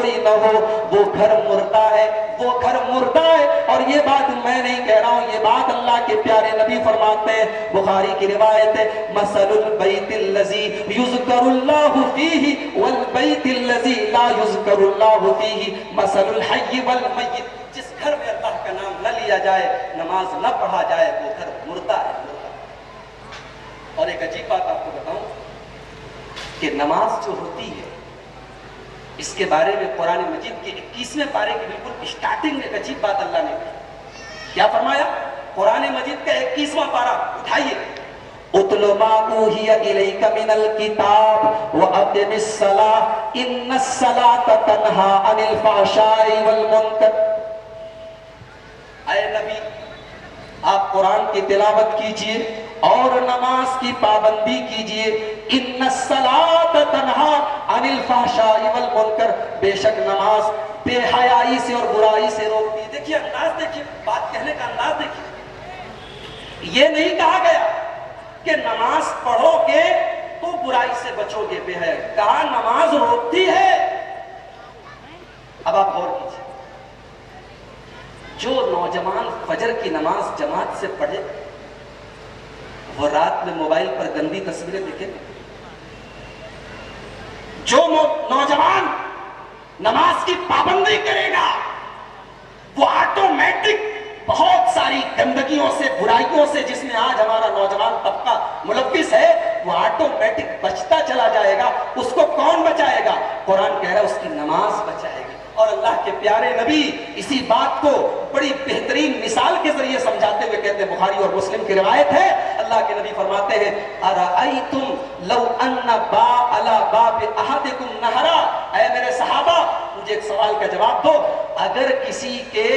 کوئی نہ ہو وہ گھر مردہ ہے، وہ گھر مردہ ہے۔ اور یہ بات میں نہیں کہہ رہا ہوں، یہ بات اللہ کے پیارے نبی فرماتے ہیں، بخاری کی روایت ہے، مثل البیت الذی یذکر اللہ فیہ والبیت الذی لا یذکر اللہ فیہ مثل الحی والمیت۔ جس گھر میں اللہ کا نام نہ لیا جائے، نماز نہ پڑھا جائے، وہ گھر مردہ ہے، مردہ۔ اور ایک عجیب بات آپ کو بتاؤں کہ نماز جو ہوتی ہے، اس کے بارے میں قرآن مجید کے 21ویں پارے کی بالکل اسٹارٹنگ میں ایک عجیب بات اللہ نے کہی۔ کیا فرمایا؟ قرآن مجید کا 21واں پارہ اٹھائیے، اتل ما اوحی الیک من الکتاب واقم الصلاۃ ان الصلاۃ تنہی عن الفحشاء والمنکر۔ اے نبی، آپ قرآن کی تلاوت کیجئے اور نماز کی پابندی کیجئے۔ ان الصلاۃ تنہی عن الفحشاء والمنکر، بے شک نماز بے حیائی سے اور برائی سے روکتی ہے۔ دیکھیے انداز، دیکھیے بات کہنے کا انداز دیکھیے۔ یہ نہیں کہا گیا کہ نماز پڑھو گے تو برائی سے بچو گے، بے حیائی، کہا نماز روکتی ہے۔ اب آپ غور کیجئے، جو نوجوان فجر کی نماز جماعت سے پڑھے وہ رات میں موبائل پر گندی تصویریں دیکھے؟ جو نوجوان نماز کی پابندی کرے گا وہ آٹومیٹک بہت ساری گندگیوں سے، برائیوں سے، جس میں آج ہمارا نوجوان طبقہ ملوث ہے، وہ آٹومیٹک بچتا چلا جائے گا۔ اس کو کون بچائے گا؟ قرآن کہہ رہا ہے اس کی نماز بچائے گی۔ اور اللہ کے پیارے نبی اسی بات کو بڑی بہترین مثال کے ذریعے سمجھاتے ہوئے کہتے ہیں، بخاری اور مسلم کی روایت ہے، اللہ کے نبی فرماتے ہیں، ارأیتم لو ان علی باب احدکم نہرا، اے میرے صحابہ مجھے ایک سوال کا جواب دو، اگر کسی کے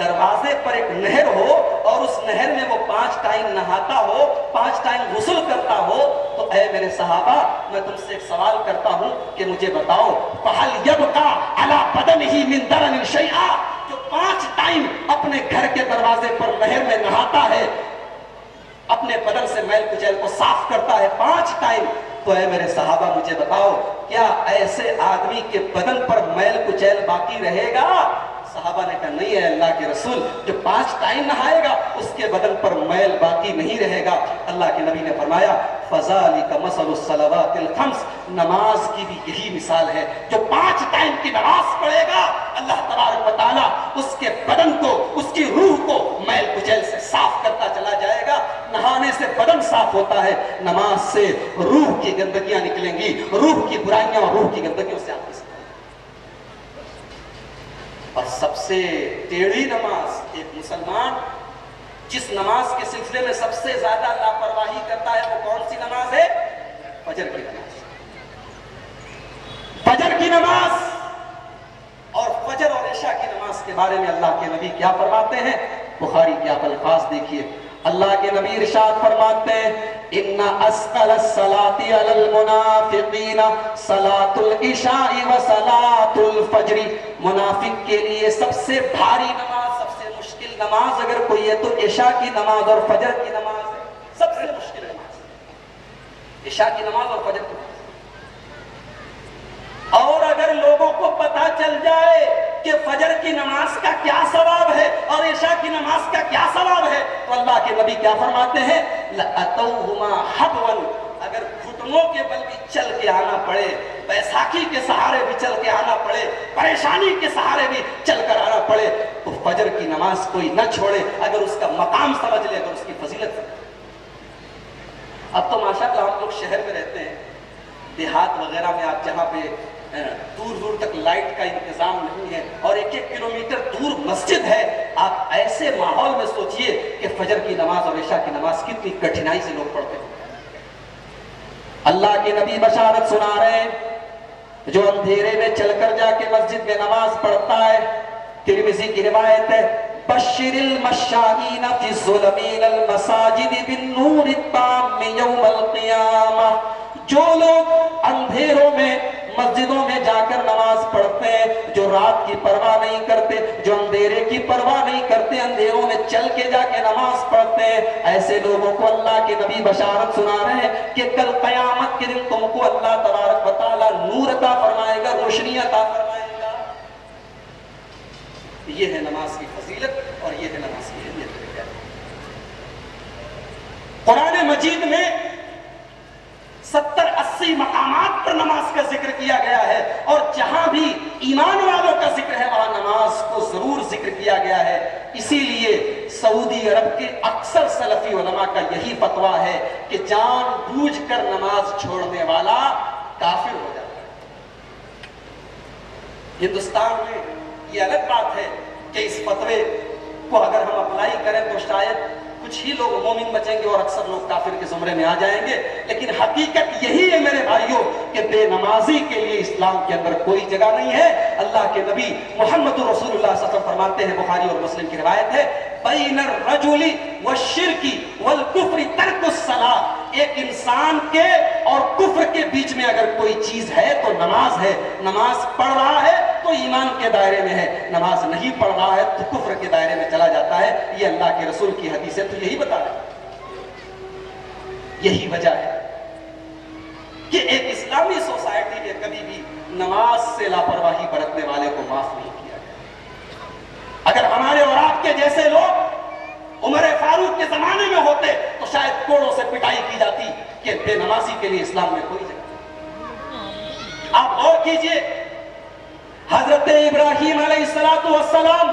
دروازے پر ایک نہر ہو اور اس نہر میں وہ 5 ٹائم نہاتا ہو، 5 ٹائم غسل کرتا ہو، تو اے میرے صحابہ میں تم سے ایک سوال کرتا ہوں کہ مجھے بتاؤ، فَهَلْ يَبْقَى عَلَى بَدَنِهِ مِنْ دَرَنٍ شَيْئًا، جو 5 ٹائم اپنے گھر کے دروازے پر نہر میں نہاتا ہے، اپنے بدن سے میل کچیل کو صاف کرتا ہے 5 ٹائم، تو اے میرے صحابہ مجھے بتاؤ کیا ایسے آدمی کے بدن پر میل کچیل باقی رہے گا؟ صحابہ نے کہا نہیں ہے اللہ کے رسول، جو 5 ٹائم نہائے گا اس کے بدن پر میل باقی نہیں رہے گا۔ اللہ کے نبی نے فرمایا فَذَلِكَ مَثَلُ الصَّلَوَاتِ الْخَمْسِ، نماز کی بھی یہی مثال ہے، جو 5 ٹائم کی نماز پڑھے گا اللہ تبارک و تعالیٰ اس کے بدن کو، اس کی روح کو میل کچیل سے صاف کرتا چلا جائے گا۔ نہانے سے بدن صاف ہوتا ہے، نماز سے روح کی گندگیاں نکلیں گی، روح کی برائیاں اور روح کی گندگیوں سے آپ کی۔ اور سب سے ٹیڑھی نماز، ایک مسلمان جس نماز کے سلسلے میں سب سے زیادہ لاپرواہی کرتا ہے، وہ کون سی نماز ہے؟ فجر کی نماز۔ فجر کی نماز اور فجر اور عشاء کی نماز کے بارے میں اللہ کے نبی کیا فرماتے ہیں؟ بخاری کے آپ الفاظ دیکھیے، اللہ کے نبی ارشاد فرماتے ہیں، ان اسقل الصلاۃ علی المنافقین صلاۃ العشاء و صلاۃ الفجر، منافق کے لیے سب سے بھاری نماز، سب سے مشکل نماز اگر کوئی ہے تو عشاء کی نماز اور فجر کی نماز ہے، سب سے مشکل نماز عشاء کی نماز اور فجر کی نماز۔ اور اگر لوگوں کو پتا چل جائے کہ فجر کی نماز کا کیا ثواب ہے اور عشاء کی نماز کا کیا ثواب ہے، تو اللہ کے نبی کیا فرماتے ہیں؟ لَأَتَوْهُمَا حَبْوًا، اگر گھٹنوں کے بل بھی چل کے آنا پڑے، بیساکھی کے سہارے بھی چل کے آنا پڑے، پریشانی کے سہارے بھی چل کر آنا پڑے، تو فجر کی نماز کوئی نہ چھوڑے، اگر اس کا مقام سمجھ لے، اگر اس کی فضیلت سمجھ لے۔ اب تو ماشاءاللہ ہم لوگ شہر میں رہتے ہیں، دیہات وغیرہ میں آپ جہاں پہ دور دور تک لائٹ کا انتظام نہیں ہے اور 1-1 کلومیٹر دور مسجد ہے، آپ ایسے ماحول میں سوچئے کہ فجر کی نماز اور عشاء کی نماز کتنی کٹھنائی سے لوگ پڑھتے ہیں۔ اللہ کے نبی بشارت سنا رہے ہیں، جو اندھیرے میں چل کر جا کے مسجد میں نماز پڑھتا ہے، ترمذی کی روایت ہے، بشر المشائین فی الظلم الی المساجد بالنور التام یوم القیامہ، جو لوگ اندھیروں میں مسجدوں میں جا کر نماز پڑھتے ہیں، جو رات کی پرواہ نہیں کرتے، جو اندھیرے کی پرواہ نہیں کرتے، اندھیروں میں چل کے جا کے نماز پڑھتے ہیں، ایسے لوگوں کو اللہ کے نبی بشارت سنا رہے ہیں کہ کل قیامت کے دن تم کو اللہ تبارک و تعالیٰ نور عطا فرمائے گا، روشنی عطا فرمائے گا۔ یہ ہے نماز کی فضیلت اور یہ ہے نماز کی اہمیت۔ قرآن مجید میں 70-80 مقامات پر نماز کا ذکر کیا گیا ہے، اور جہاں بھی ایمان والوں کا ذکر ہے وہاں نماز کو ضرور ذکر کیا گیا ہے۔ اسی لیے سعودی عرب کے اکثر سلفی علماء کا یہی فتویٰ ہے کہ جان بوجھ کر نماز چھوڑنے والا کافر ہو جاتا ہے۔ ہندوستان میں یہ الگ بات ہے کہ اس فتوے کو اگر ہم اپلائی کریں تو شاید کچھ ہی لوگ مومن بچیں گے اور اکثر لوگ کافر کے زمرے میں آ جائیں گے، لیکن حقیقت یہی ہے میرے بھائیوں کہ بے نمازی کے لیے اسلام کے اندر کوئی جگہ نہیں ہے۔ اللہ کے نبی محمد رسول اللہ صلی اللہ علیہ وسلم فرماتے ہیں، بخاری اور مسلم کی روایت ہے، بین الرجل والشرک والکفر ترک الصلاۃ، ایک انسان کے اور کفر کے بیچ میں اگر کوئی چیز ہے تو نماز ہے۔ نماز پڑھ رہا ہے تو ایمان کے دائرے میں ہے، نماز نہیں پڑھ رہا ہے تو کفر کے دائرے میں چلا جاتا ہے۔ یہ اللہ کے رسول کی حدیث ہے تو یہی بتا رہے ہیں۔ یہی وجہ ہے کہ ایک اسلامی سوسائٹی میں کبھی بھی نماز سے لاپرواہی برتنے والے کو معاف نہیں کیا گیا۔ اگر ہمارے اور آپ کے جیسے لوگ عمر فاروق کے زمانے میں ہوتے تو شاید کوڑوں سے پٹائی کی جاتی کہ بے نمازی کے لیے اسلام میں کوئی جگہ نہیں۔ آپ غور کیجئے، حضرت ابراہیم علیہ السلام،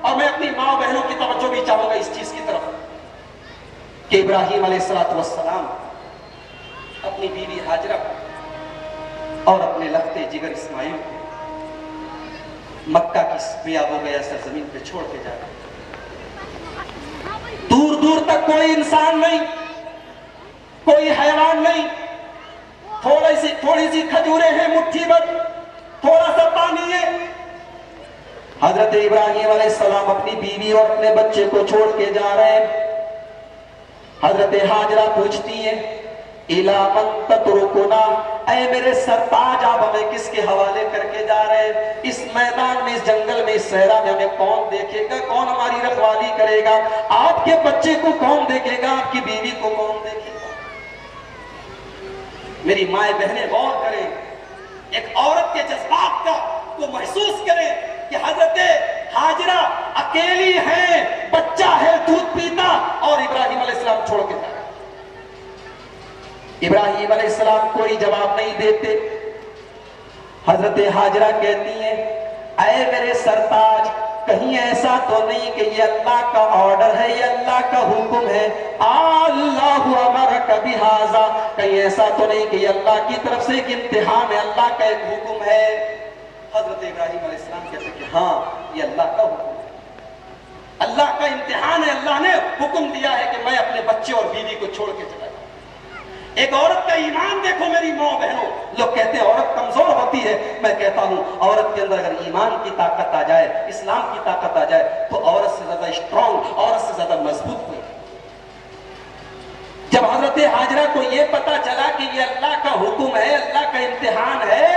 اور میں اپنی ماں بہنوں کی توجہ بھی چاہوں گا اس چیز کی طرف کہ ابراہیم علیہ السلام اپنی بیوی ہاجرہ اور اپنے لختے جگر اسماعیل کو مکہ کی بیاب و گیا سرزمین پہ چھوڑ کے جا رہے ہیں۔ دور دور تک کوئی انسان نہیں، کوئی حیوان نہیں، تھوڑی سی کھجوریں ہیں مٹھی بھر، تھوڑا سا پانی ہے۔ حضرت ابراہیم علیہ السلام اپنی بیوی اور اپنے بچے کو چھوڑ کے جا رہے ہیں۔ حضرت ہاجرہ پوچھتی ہیں، اِلَى مَن تَتْرُكُنَا، اے میرے سرتاج آپ ہمیں کس کے حوالے کر کے جا رہے ہیں؟ اس میدان میں، اس جنگل میں، اس صحرا میں ہمیں کون دیکھے گا؟ کون ہماری رکھوالی کرے گا؟ آپ کے بچے کو کون دیکھے گا؟ آپ کی بیوی کو کون دیکھے گا؟ میری مائیں بہنیں غور کریں، ایک عورت کے جذبات کا کو محسوس کریں کہ حضرت ہاجرہ اکیلی ہیں، بچہ ہے دودھ پیتا، اور ابراہیم علیہ السلام چھوڑ کے جا رہے ہیں۔ ابراہیم علیہ السلام کوئی جواب نہیں دیتے۔ حضرت ہاجرہ کہتی ہیں، اے میرے سرتاج، کہیں ایسا تو نہیں کہ یہ اللہ کا آرڈر ہے، یہ اللہ کا حکم ہے؟ اللہ امرک بہذا، کہیں ایسا تو نہیں کہ یہ اللہ کی طرف سے ایک امتحان ہے، اللہ کا ایک حکم ہے؟ حضرت ابراہیم علیہ السلام کہتے ہیں کہ ہاں، یہ اللہ کا حکم ہے، اللہ کا امتحان ہے، اللہ نے حکم دیا ہے کہ میں اپنے بچے اور بیوی کو چھوڑ کے چلا جاؤں۔ ایک عورت کا ایمان دیکھو میری ماں بہنوں، لوگ کہتے ہیں عورت کمزور ہوتی ہے، میں کہتا ہوں عورت کے اندر اگر ایمان کی طاقت آ جائے، اسلام کی طاقت آ جائے تو عورت سے زیادہ اسٹرانگ، عورت سے زیادہ مضبوط ہوئی۔ جب حضرت ہاجرہ کو یہ پتا چلا کہ یہ اللہ کا حکم ہے، اللہ کا امتحان ہے،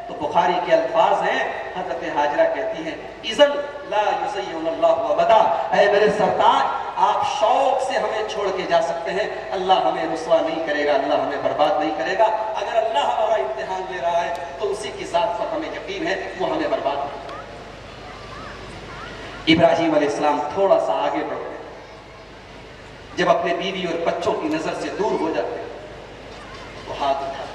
تو بخاری کے الفاظ ہیں، حضرت ہاجرہ کہتی ہیں، اذن لا یضیعن اللہ ابدا، اے میرے سرتاج آپ شوق سے ہمیں چھوڑ کے جا سکتے ہیں، اللہ ہمیں رسوا نہیں کرے گا، اللہ ہمیں برباد نہیں کرے گا۔ اگر اللہ ہمارا امتحان لے رہا ہے تو اسی کی ذات پر ہمیں یقین ہے، وہ ہمیں برباد نہیں کرے گا۔ ابراہیم علیہ السلام تھوڑا سا آگے بڑھ گئے، جب اپنے بیوی اور بچوں کی نظر سے دور ہو جاتے تو ہاتھ اٹھاتے،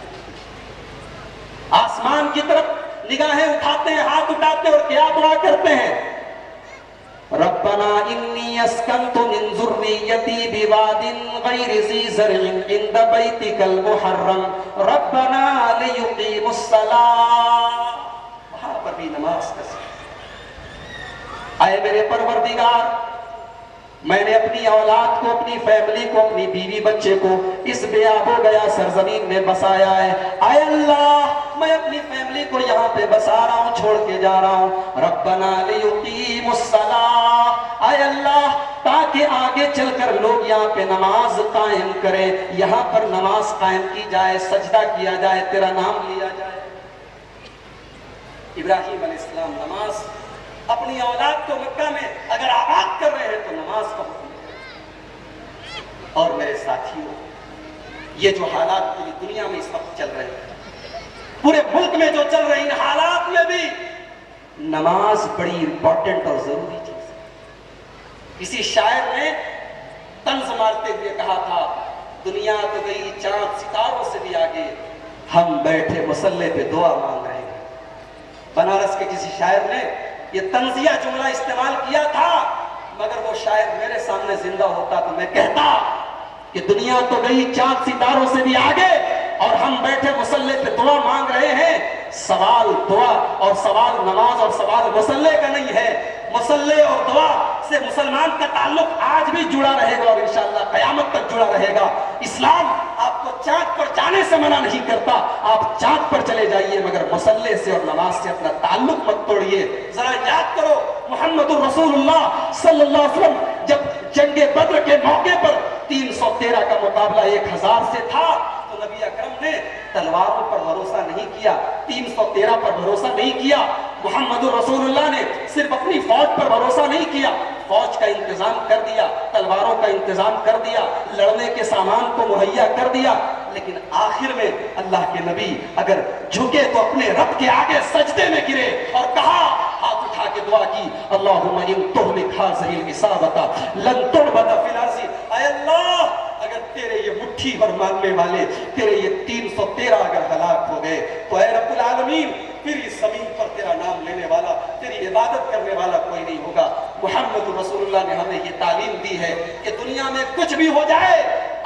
آسمان کی طرف نگاہیں اٹھاتے ہیں، ہاتھ اٹھاتے اور کیا دعا کرتے ہیں؟ ربنا انی اسکنت من ذریتی بواد غیر ذی زرع عند بیتک المحرم ربنا لیقیموا الصلاۃ، وہاں پر بھی نماز کا ذکر۔ اے میرے پروردگار، میں نے اپنی اولاد کو، اپنی فیملی کو، اپنی بیوی بچے کو اس بے آب و گیا سرزمین میں بسایا ہے، اے اللہ میں اپنی فیملی کو یہاں پہ بسا رہا ہوں، چھوڑ کے جا رہا ہوں، ربنا لیقیموا الصلاۃ، اے اللہ تاکہ آگے چل کر لوگ یہاں پہ نماز قائم کریں، یہاں پر نماز قائم کی جائے، سجدہ کیا جائے، تیرا نام لیا جائے۔ ابراہیم علیہ السلام نماز اپنی اولاد کو مکہ میں اگر آباد کر رہے ہیں تو نماز کا حکم ہے۔ اور میرے ساتھیوں، یہ جو حالات پوری دنیا میں اس وقت چل رہے ہیں، پورے ملک میں جو چل رہے ہیں، ان حالات میں بھی نماز بڑی امپورٹنٹ اور ضروری چیز ہے۔ کسی شاعر نے طنز مارتے ہوئے کہا تھا، دنیا تو گئی چاند ستاروں سے بھی آگے، ہم بیٹھے مصلے پہ دعا مانگ رہے ہیں۔ بنارس کے کسی شاعر نے یہ طنزیہ جملہ استعمال کیا تھا، مگر وہ شاعر میرے سامنے زندہ ہوتا تو میں کہتا کہ دنیا تو گئی چاند ستاروں سے بھی آگے اور ہم بیٹھے مصلے پہ دعا مانگ رہے ہیں۔ سوال دعا اور سوال نماز اور سوال مصلے کا نہیں ہے، مصلے اور دعا سے مسلمان کا تعلق آج بھی جڑا رہے گا اور انشاءاللہ قیامت تک جڑا رہے گا۔ اسلام آپ کو چاند پر جانے سے منع نہیں کرتا، آپ چاند پر چلے جائیے، مگر مصلے سے اور نماز سے اپنا تعلق مت توڑیے۔ ذرا یاد کرو، محمد الرسول اللہ صلی اللہ علیہ وسلم جب جنگ بدر کے موقع پر 313 کا مقابلہ 1000 سے تھا تو نبی اکرم نے تلواروں پر بھروسہ نہیں کیا، 313 پر بھروسہ نہیں کیا۔ محمد الرسول اللہ نے صرف اپنی فوج پر بھروسہ نہیں کیا، فوج کا انتظام کر دیا، تلواروں کا انتظام کر دیا، لڑنے کے سامان کو مہیا کر دیا، لیکن آخر میں اللہ کے نبی اگر جھکے تو اپنے رب کے آگے سجدے میں گرے اور کہا، ہاتھ اٹھا کے دعا کی، اللہم ان تہلک ہذہ العصابۃ لن تعبد فی الارض، اے اللہ اگر تیرے یہ مٹھی بھر ماننے والے، تیرے یہ 313 اگر ہلاک ہو گئے تو اے رب العالمین پھر اس زمین پر تیرا نام لینے والا، تیری عبادت کرنے والا کوئی نہیں ہوگا۔ محمد رسول اللہ نے ہمیں یہ تعلیم دی ہے کہ دنیا میں کچھ بھی ہو جائے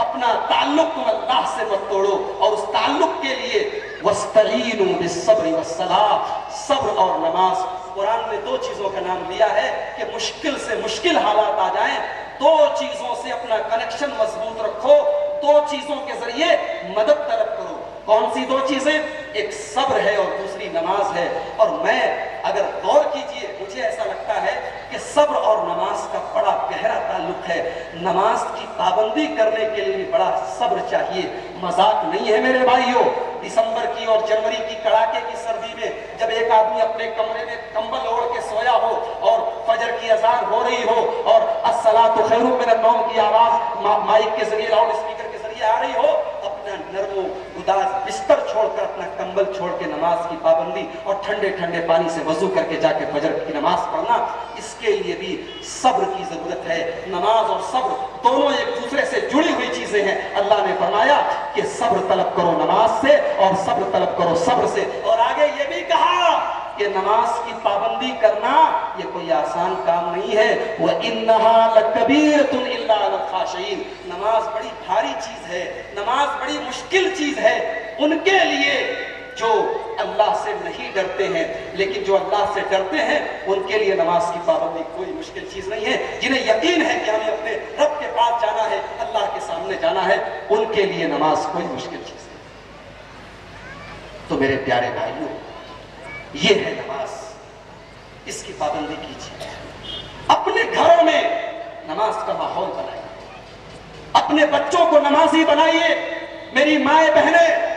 اپنا تعلق تم اللہ سے مت توڑو، اور اس تعلق کے لیے وَاسْتَعِينُوا بِالصَّبْرِ وَالصَّلَاةِ، صبر اور نماز۔ قرآن نے 2 چیزوں کا نام لیا ہے کہ مشکل سے مشکل حالات آ جائیں، 2 چیزوں سے اپنا کنیکشن مضبوط رکھو، 2 چیزوں کے ذریعے مدد طلب کرو۔ کون سی 2 چیزیں؟ ایک صبر ہے اور دوسری نماز ہے۔ اور میں اگر غور کیجئے، مجھے ایسا لگتا ہے کہ صبر اور نماز کا بڑا گہرا تعلق ہے۔ نماز کی پابندی کرنے کے لیے بڑا صبر چاہیے، مذاق نہیں ہے میرے بھائیوں۔ دسمبر کی اور جنوری کی کڑاکے کی سردی میں جب ایک آدمی اپنے کمرے میں کمبل اوڑھ کے سویا ہو اور فجر کی اذان ہو رہی ہو اور الصلاۃ خیر من النوم کی آواز مائک کے ذریعے، لاؤڈ اسپیکر کے ذریعے آ رہی ہو، اپنا نرم و گداز بستر چھوڑ کر، اپنا کمبل چھوڑ کے نماز کی پابندی اور ٹھنڈے ٹھنڈے پانی سے وضو کر کے جا کے فجر کی نماز پڑھنا، اس کے لیے بھی صبر کی ضرورت ہے۔ نماز اور صبر دونوں ایک دوسرے سے جڑی ہوئی چیزیں ہیں۔ اللہ نے فرمایا کہ صبر طلب کرو نماز سے اور صبر طلب کرو صبر سے، اور آگے یہ بھی کہا کہ نماز کی پابندی کرنا یہ کوئی آسان کام نہیں ہے۔ وَإِنَّهَا لَكَبِيرَةٌ إِلَّا عَلَى الْخَاشِعِينَ، نماز بڑی بھاری چیز ہے، نماز بڑی مشکل چیز ہے ان کے لیے جو اللہ سے نہیں ڈرتے ہیں، لیکن جو اللہ سے ڈرتے ہیں ان کے لیے نماز کی پابندی کوئی مشکل چیز نہیں ہے۔ جنہیں یقین ہے کہ ہمیں اپنے رب کے پاس جانا ہے، اللہ کے سامنے جانا ہے، ان کے لیے نماز کوئی مشکل چیز نہیں۔ تو میرے پیارے بھائیوں، یہ ہے نماز، اس کی پابندی کیجیے۔ اپنے گھروں میں نماز کا ماحول بنائیے، اپنے بچوں کو نمازی بنائیے۔ میری مائیں بہنیں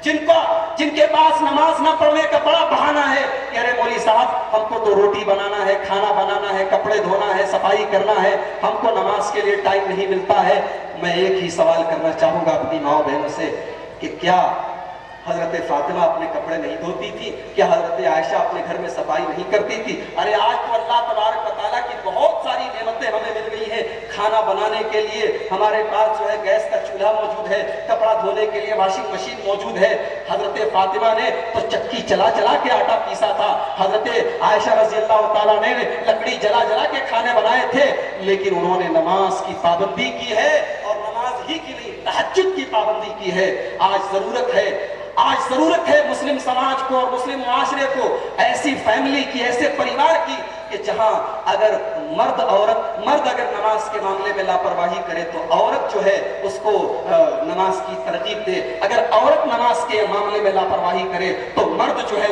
جن کے پاس نماز نہ پڑھنے کا بڑا بہانہ ہے کہ ارے مولوی صاحب ہم کو تو روٹی بنانا ہے، کھانا بنانا ہے، کپڑے دھونا ہے، صفائی کرنا ہے، ہم کو نماز کے لیے ٹائم نہیں ملتا ہے۔ میں ایک ہی سوال کرنا چاہوں گا اپنی ماں بہنوں سے کہ کیا حضرت فاطمہ اپنے کپڑے نہیں دھوتی تھی؟ کیا حضرت عائشہ اپنے گھر میں صفائی نہیں کرتی تھی؟ ارے آج تو اللہ تبارک و تعالیٰ کی بہت ساری نعمتیں ہمیں مل گئی ہیں۔ کھانا بنانے کے لیے ہمارے پاس جو ہے گیس کا چولہا موجود ہے، کپڑا دھونے کے لیے واشنگ مشین موجود ہے۔ حضرت فاطمہ نے تو چکی چلا چلا کے آٹا پیسا تھا، حضرت عائشہ رضی اللہ تعالیٰ نے لکڑی جلا جلا کے کھانے بنائے تھے، لیکن انہوں نے نماز کی پابندی کی ہے، اور نماز ہی کی نہیں، تہجد کی پابندی کی ہے۔ آج ضرورت ہے مسلم سماج کو اور مسلم معاشرے کو ایسی فیملی کی، ایسے پریوار کی کہ جہاں اگر مرد اگر نماز کے معاملے میں لاپرواہی کرے تو عورت جو ہے اس کو نماز کی ترغیب دے، اگر عورت نماز کے معاملے میں لاپرواہی کرے تو مرد جو ہے